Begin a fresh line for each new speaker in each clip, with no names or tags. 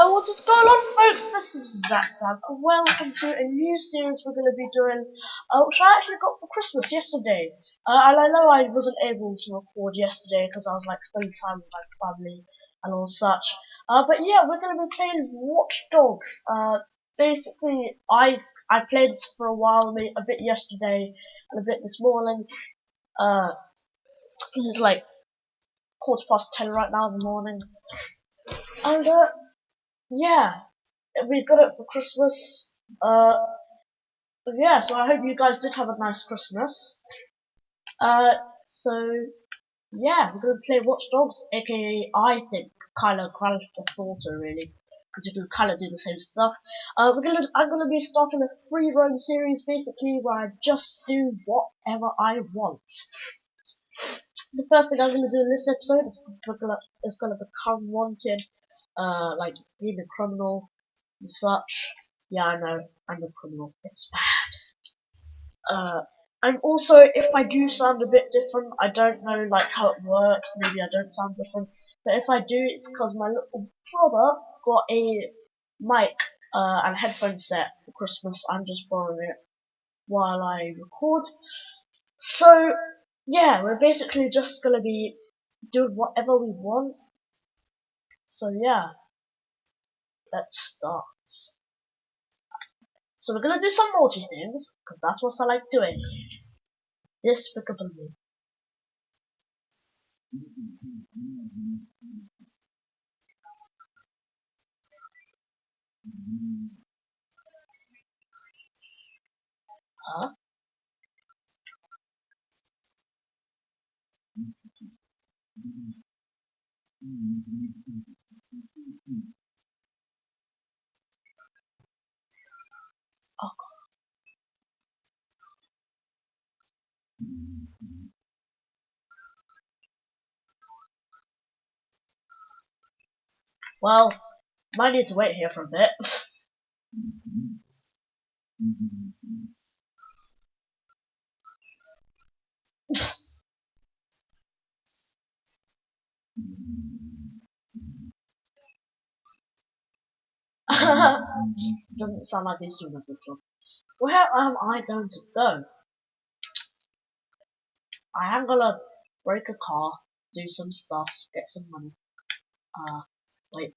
What's going on, folks? This is Zach, and welcome to a new series we're going to be doing, which I actually got for Christmas yesterday. And I know I wasn't able to record yesterday because I was like spending time with my family and all such. But yeah, we're going to be playing Watch Dogs. Basically, I played this for a while, a bit yesterday and a bit this morning. It's like 10:15 right now in the morning, and yeah, we got it for Christmas. Yeah, so I hope you guys did have a nice Christmas. So yeah, we're gonna play Watch Dogs, aka I think kind of Grand Theft Auto, really, because you can kind of do the same stuff. I'm gonna be starting a free roam series, basically, where I just do whatever I want. The first thing I'm gonna do in this episode is gonna become wanted, like being a criminal and such. Yeah, I know, I'm a criminal. It's bad. And also, if I do sound a bit different, I don't know like how it works. Maybe I don't sound different, but if I do, it's because my little brother got a mic and headphone set for Christmas. I'm just borrowing it while I record. So yeah, we're basically just gonna be doing whatever we want. So yeah, let's start. So we're gonna do some naughty things, because that's what I like doing. Despicable Me. Huh? Oh. Well, might need to wait here for a bit. Doesn't sound like he's doing a good job. Where am I going to go? I am gonna break a car, do some stuff, get some money. Wait.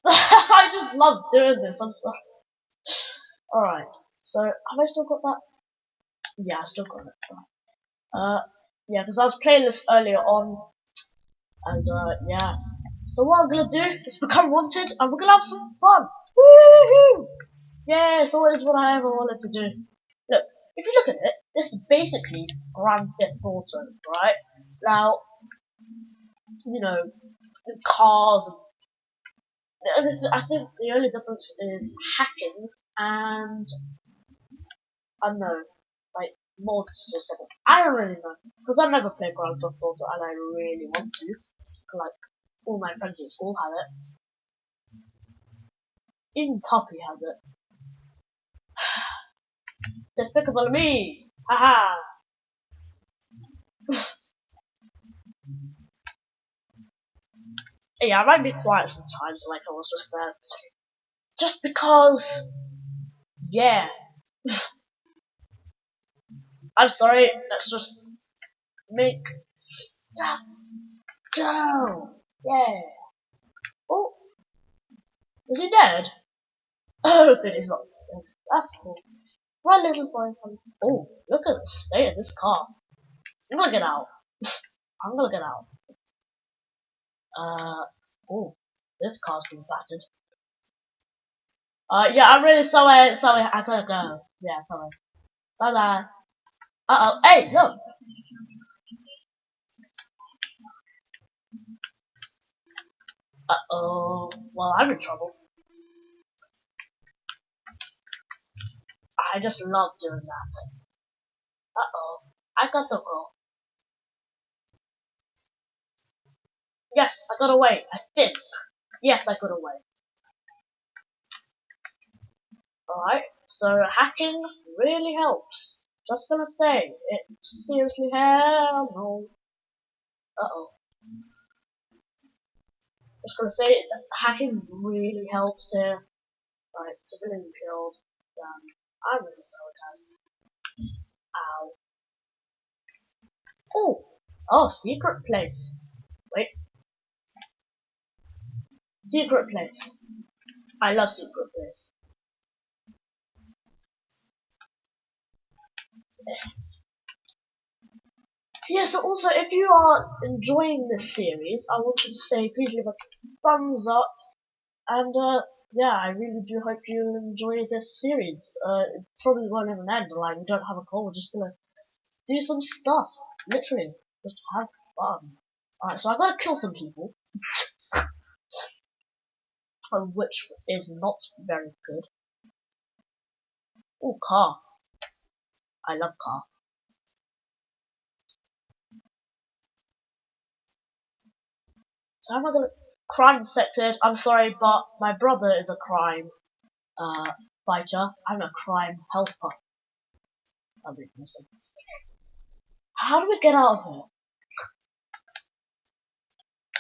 I just love doing this, I'm sorry. Alright, so have I still got that? Yeah, I still got it. Yeah, because I was playing this earlier on, and yeah. So what I'm gonna do is become wanted, and we're gonna have some fun. Woohoo! Yeah, it's always what I ever wanted to do. Look, if you look at it, this is basically Grand Theft Auto, right? Now, you know, the cars. I think the only difference is hacking and I don't know, like mods or something. I don't really know because I've never played Grand Theft Auto and I really want to. Like all my friends at school have it. Even Puppy has it. Despicable Me! Haha! Yeah, I might be quiet sometimes, like I was just there. Just because, yeah. I'm sorry, let's just make stuff go. Yeah. Oh, is he dead? Oh, good, he's not dead. That's cool. My little boy comes. Oh, look at the state of this car. I'm gonna get out. I'm gonna get out. Oh, this car's been battered. Yeah, I'm really sorry. Sorry, I gotta go. Yeah, sorry. Bye bye. Uh oh. Hey, look. Uh oh. Well, I'm in trouble. I just love doing that. Uh oh. I got to go. Yes, I got away. I think. Yes, I got away. Alright, so hacking really helps. Just gonna say, it seriously hell no. Uh oh. just gonna say that hacking really helps here. Right, civilian killed. I'm really sorry, guys. Ow. Oh, secret place. Wait, secret place. I love secret place. Yeah, so also, if you are enjoying this series, I want you to say, please leave a thumbs up, and yeah, I really do hope you enjoy this series. It probably won't even end, like, we don't have a goal, we're just gonna do some stuff, literally, just have fun. Alright, so I gotta kill some people, which is not very good. Oh, car. I love car. So am I gonna crime detected? I'm sorry, but my brother is a crime fighter. I'm a crime helper. That makes no sense. How do we get out of here?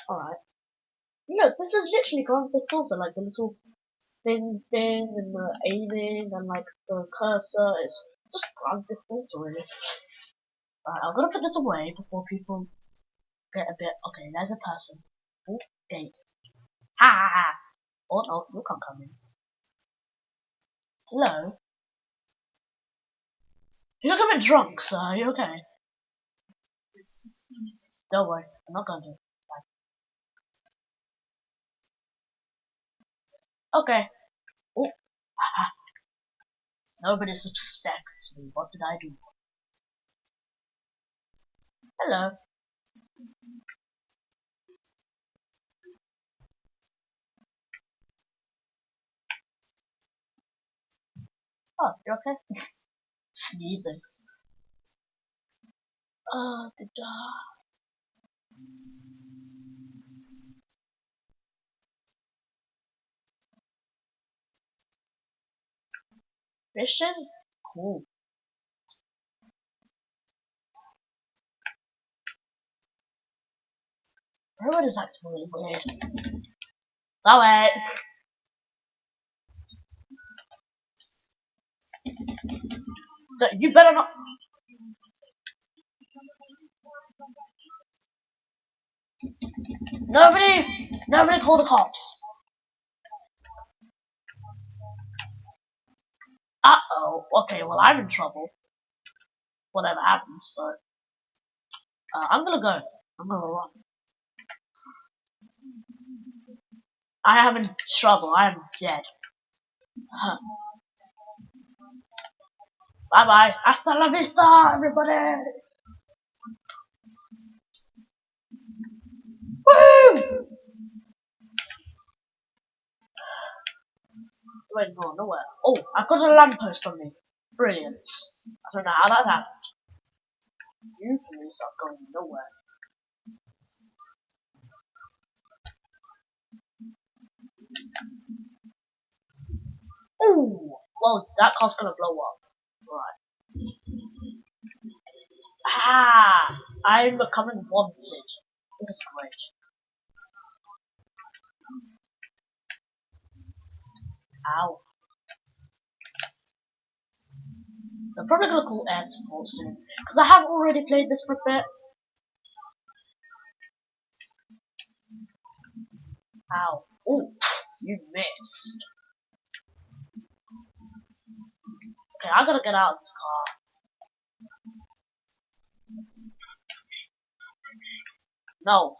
Alright. Look, this is literally Grand Theft Auto, like the little thing and the aiming and like the cursor. It's just Grand Theft Auto, really. Alright, I'm gonna put this away before people get a bit. Okay, there's a person. Oh, gate. Ha ha ha! Oh no, you can't come in. Hello? You look a bit drunk, sir. Are you okay? Don't worry, I'm not going to. Okay. Oh, haha. Nobody suspects me. What did I do? Hello. Oh, you okay? Sneezing. Da-da. Fishing? Cool. Everyone is acting really weird. Sorry. So you better not. Nobody call the cops. Uh-oh. Okay, well, I'm in trouble. Whatever happens, so. I'm gonna go. I'm gonna run. I am in trouble. I am dead. Huh. Bye bye. Hasta la vista, everybody. Woo! Wait, no, nowhere. Oh, I've got a lamppost on me. Brilliant. I don't know how that happened. You police are going nowhere. Ooh! Well, that car's gonna blow up. Right. Ah! I'm becoming wanted. This is great. Ow. They're probably gonna call air support soon. Because I have already played this for a bit. Ow. Ooh, you missed. Okay, I gotta get out of this car. No.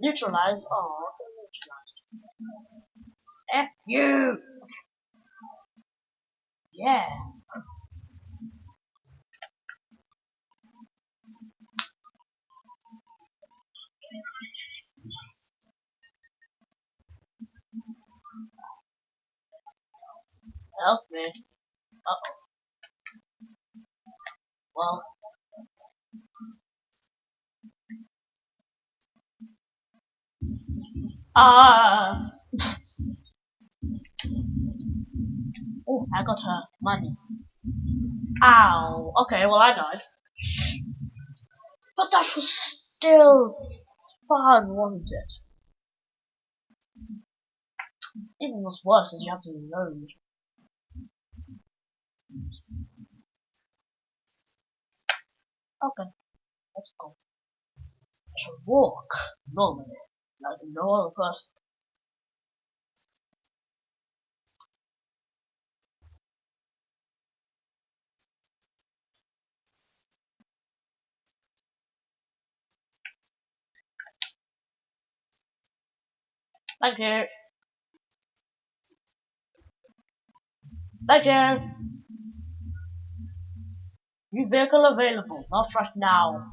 Neutralize? Oh, neutralized. F you! Yeah. Help me. Uh-oh. Well. Ah. Oh, I got her money. Ow. Okay, well I died. But that was still fun, wasn't it? Even what's worse is you have to load. Okay, let's go. To walk normally, like no other person. Thank you. Thank you. New vehicle available, not right now.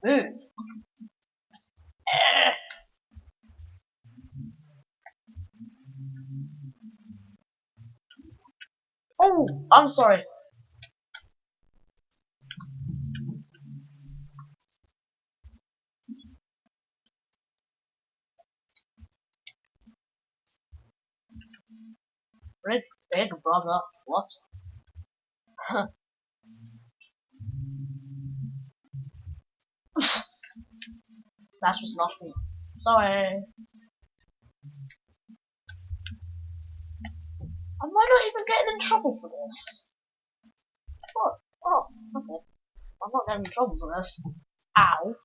Ooh. Eh. Oh, I'm sorry. Big brother. What? That was not me. Sorry. Am I not even getting in trouble for this? What? Oh, okay. I'm not getting in trouble for this. Ow.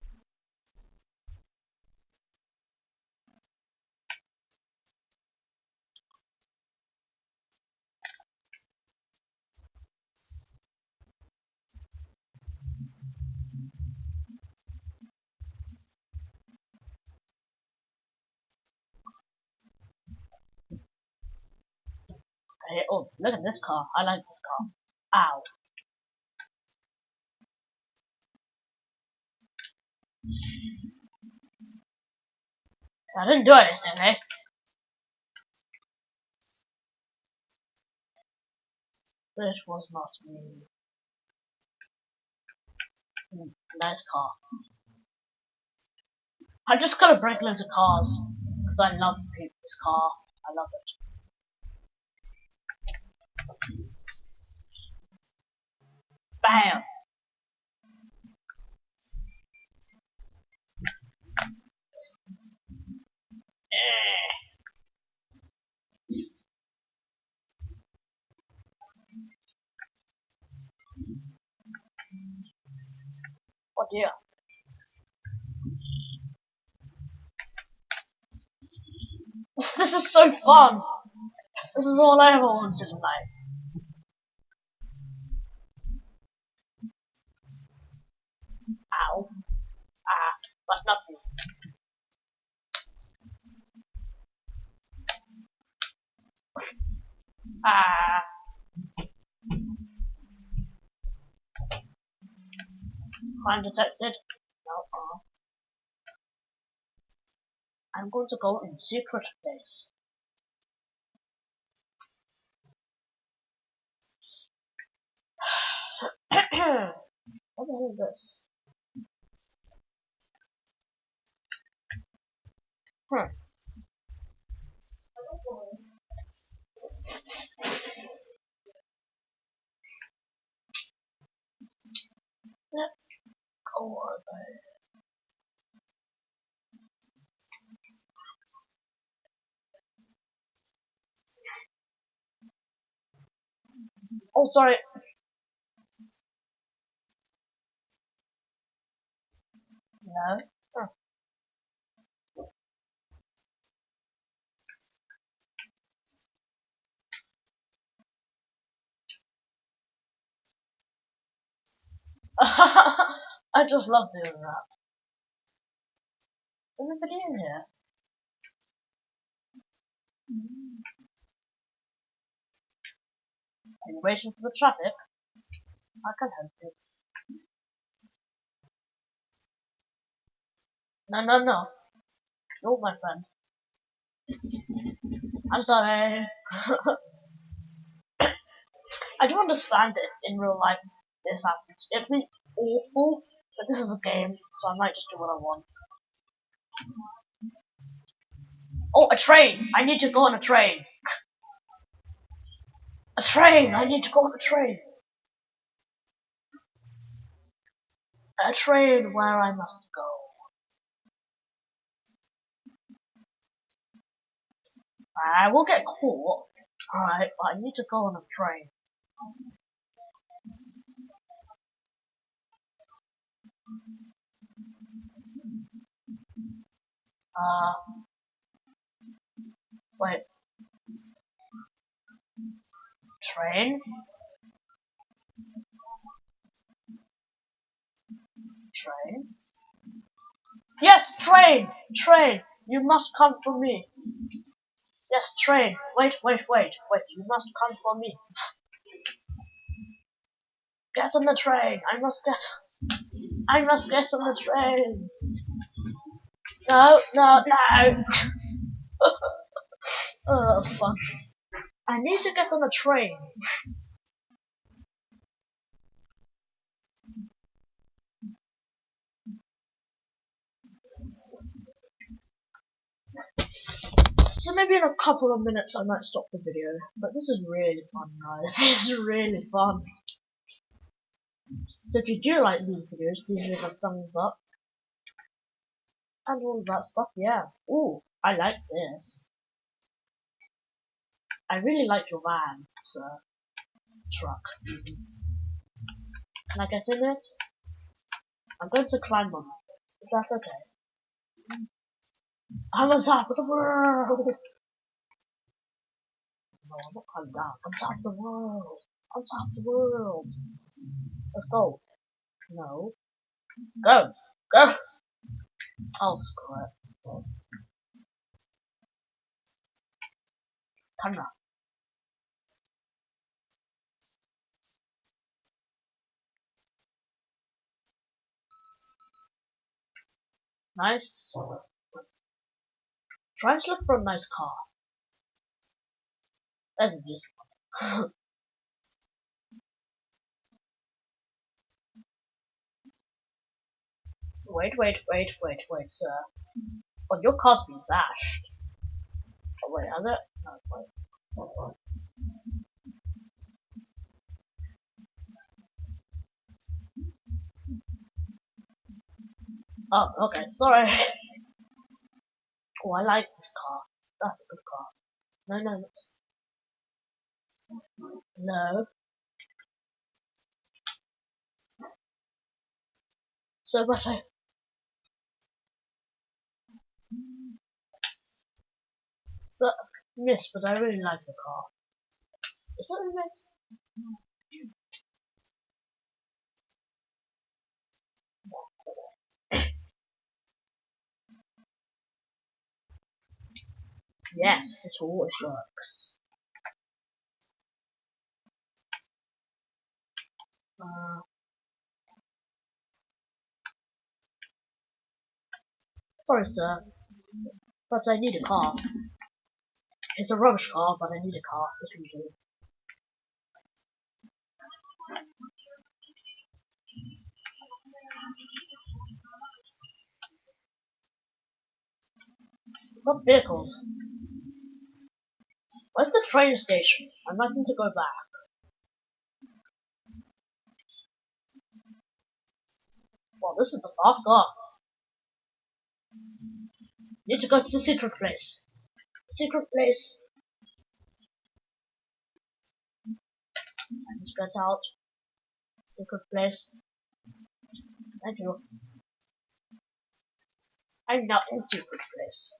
Hey, oh, look at this car. I like this car. Ow. I didn't do anything, eh? This was not me. Nice car. I'm just gonna break loads of cars. Because I love this car. I love it. Bam! Eh. Oh dear. This is so fun! This is all I ever wanted in life. Ow. Ah. But nothing. Ah. Crime detected. No. I'm going to go in secret place. What the hell is this? Hmm. Let's go over. Oh, sorry. No. Huh. I just love doing that. There's nobody in here. Are you waiting for the traffic? I can help you. No, no, no. You're my friend. I'm sorry. I do understand it in real life. This happens. It'd be awful, but this is a game, so I might just do what I want. Oh, a train! I need to go on a train. A train! I need to go on a train. A train where I must go. I will get caught. Alright, but I need to go on a train. Wait. Train? Train? Yes, train! Train! You must come for me. Yes, train. Wait. You must come for me. Get on the train. I must get on the train. No. Oh, that's fun. I need to get on the train. So maybe in a couple of minutes I might stop the video. But this is really fun, guys. This is really fun. So if you do like these videos, please leave a thumbs up. And all of that stuff, yeah. Ooh, I like this. I really like your van, sir. Truck. Can I get in it? I'm going to climb on it. Is that okay? I'm on top of the world! No, I'm not climbing down. On top of the world! On top of the world! Let's go. No. Go! Go! Oh, screw it. Come on. Nice. Try to look for a nice car. That's just wait, sir. Oh, your car's been bashed. Oh, wait, has it? No, wait. Oh, okay, sorry. Oh, I like this car. That's a good car. No. No. So, but I... So, miss, but I really like the car. Is that a miss? Yes, it always works. Sorry, sir, but I need a car. It's a rubbish car, but I need a car. That's what you do. What vehicles? Where's the train station? I'm not going to go back. Well, this is a fast car. Need to go to the secret place. Secret place. Let's get out. Secret place. Thank you. I'm not in secret place.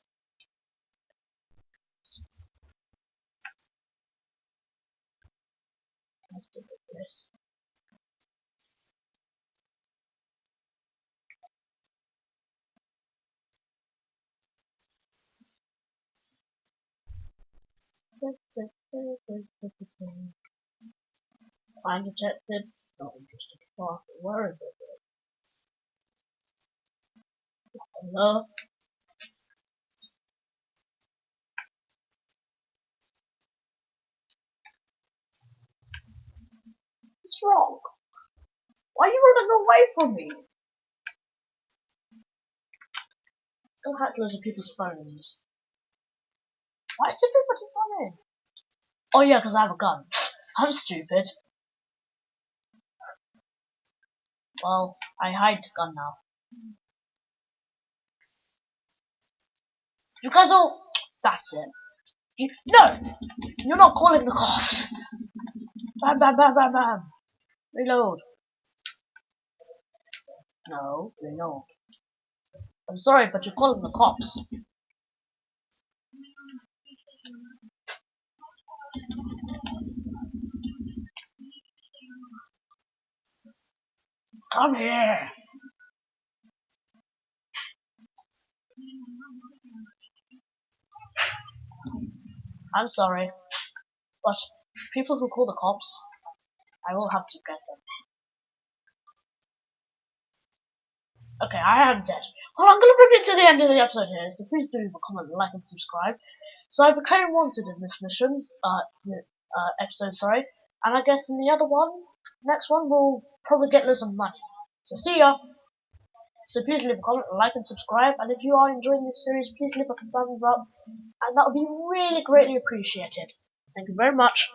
Secret place. Find detected. Not interested. Oh, where is it? Hello? What's wrong? Why are you running away from me? Go hack loads of people's phones. Why is everybody running? Oh yeah, because I have a gun. I'm stupid. Well, I hide the gun now. You guys all... That's it. No! You're not calling the cops! Bam, bam, bam, bam, bam! Reload. No, reload. I'm sorry, but you're calling the cops. Come here! I'm sorry, but people who call the cops, I will have to get them. Okay, I am dead. Well, I'm gonna bring it to the end of the episode here, so please do leave a comment, like, and subscribe. So I became wanted in this mission, episode, sorry, and I guess in the other one, next one, we'll probably get loads of money. So see ya! So please leave a comment, like, and subscribe, and if you are enjoying this series, please leave a thumbs up, and that would be really greatly appreciated. Thank you very much.